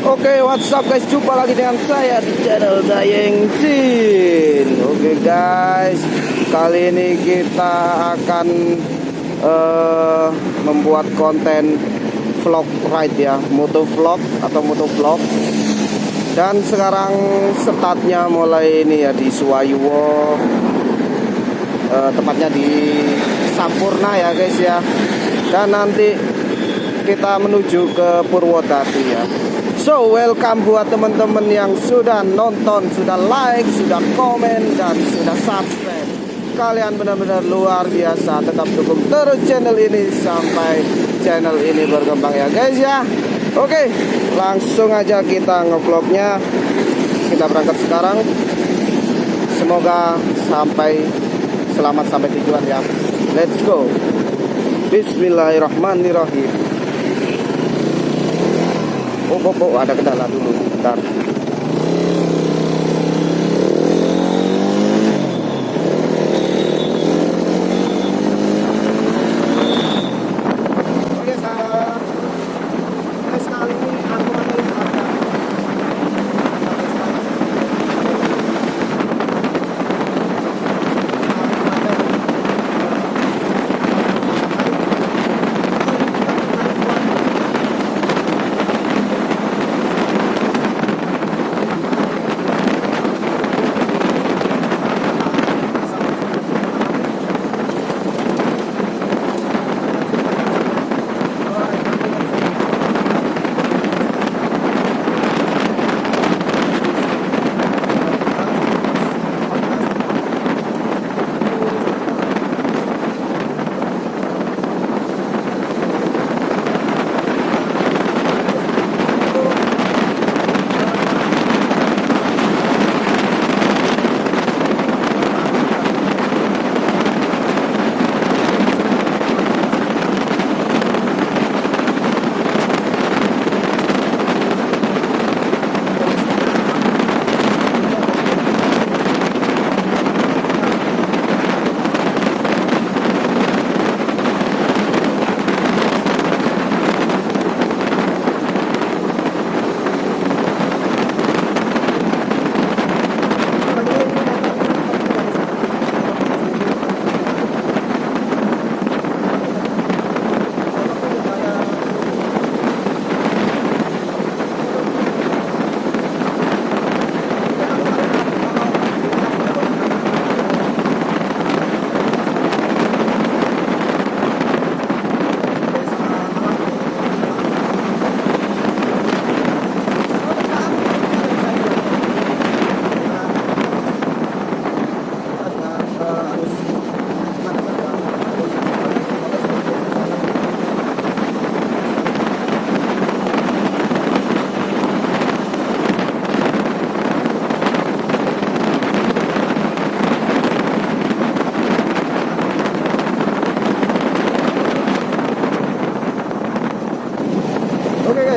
Oke, what's up guys? Jumpa lagi dengan saya di channel Dayeng Sin. Oke guys, kali ini kita akan membuat konten vlog ride ya, motovlog atau motovlog. Dan sekarang startnya mulai ini ya di Suwayuwo, tepatnya di Sampurna ya guys ya. Dan nanti kita menuju ke Purwodadi ya. So welcome buat teman-teman yang sudah nonton, sudah like, sudah komen, dan sudah subscribe. Kalian benar-benar luar biasa. Tetap dukung terus channel ini sampai channel ini berkembang ya guys ya. Oke, langsung aja kita ngevlognya. Kita berangkat sekarang. Semoga selamat sampai tujuan ya. Let's go. Bismillahirrahmanirrahim. Oh, ada kendala dulu, bentar. Oke, sekali ini aku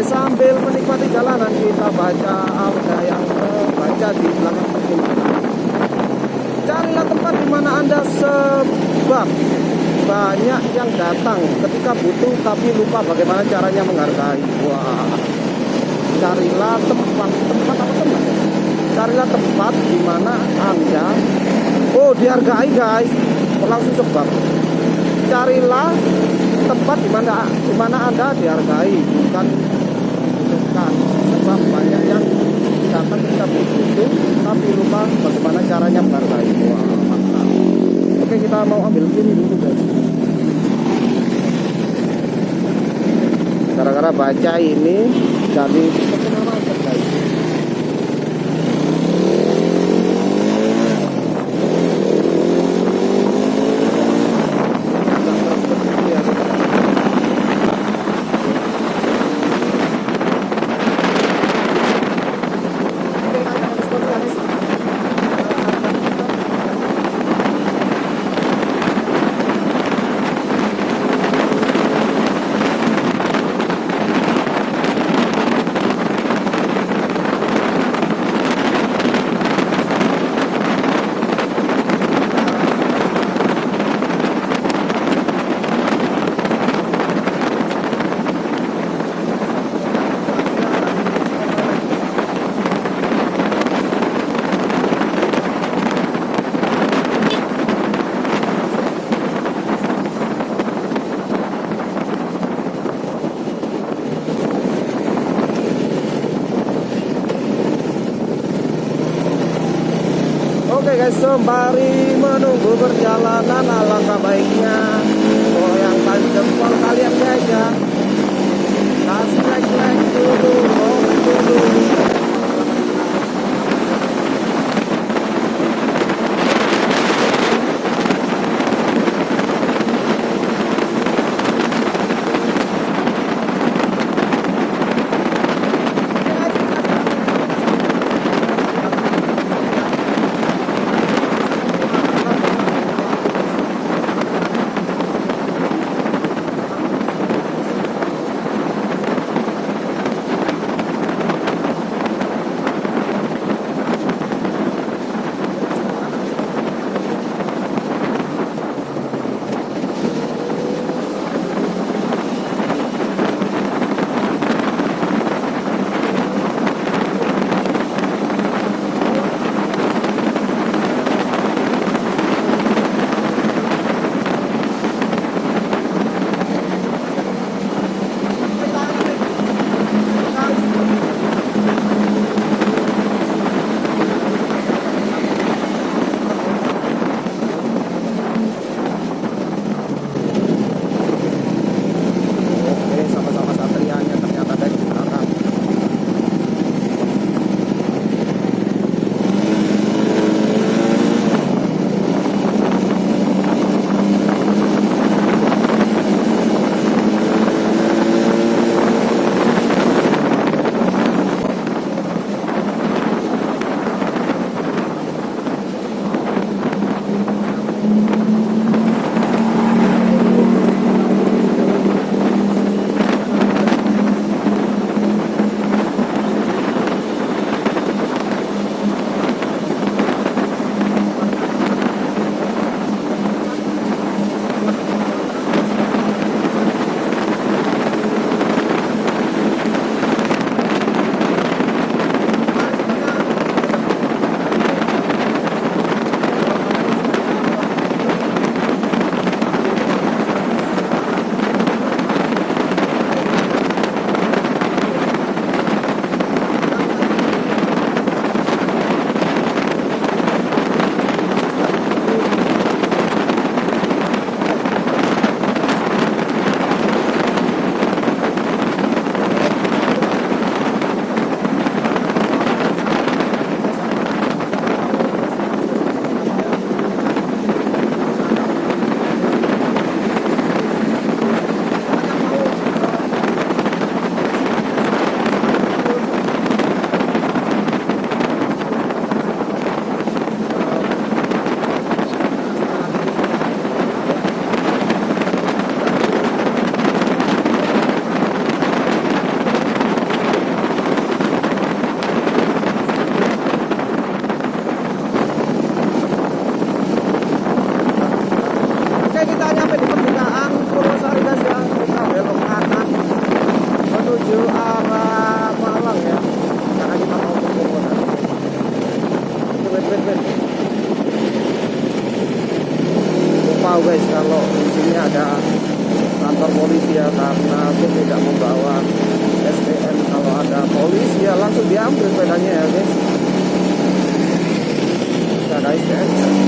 sambil menikmati jalanan kita baca ada yang baca di belakang perjalanan. Carilah tempat di mana Anda sebab banyak yang datang ketika butuh tapi lupa bagaimana caranya menghargai. Wah, carilah tempat apa teman? Carilah tempat di mana Anda dihargai guys. Langsung sebab. Carilah tempat di mana Anda dihargai, bukan sebab banyak yang datang kita butuh tapi lupa bagaimana caranya menghargai. Wah, mantap. Oke, kita mau ambil ini dulu guys. Gara-gara baca ini jadi terkenal guys. Oke guys, sembari menunggu perjalanan, alangkah baiknya goyangkan jempol kalian guys ya. Kasih like dulu, komen dulu. Tahu guys kalau di sini ada kantor polisi ya, karena aku tidak membawa STN. Kalau ada polisi ya langsung diambil sepedanya ya guys. Tidak ada STN.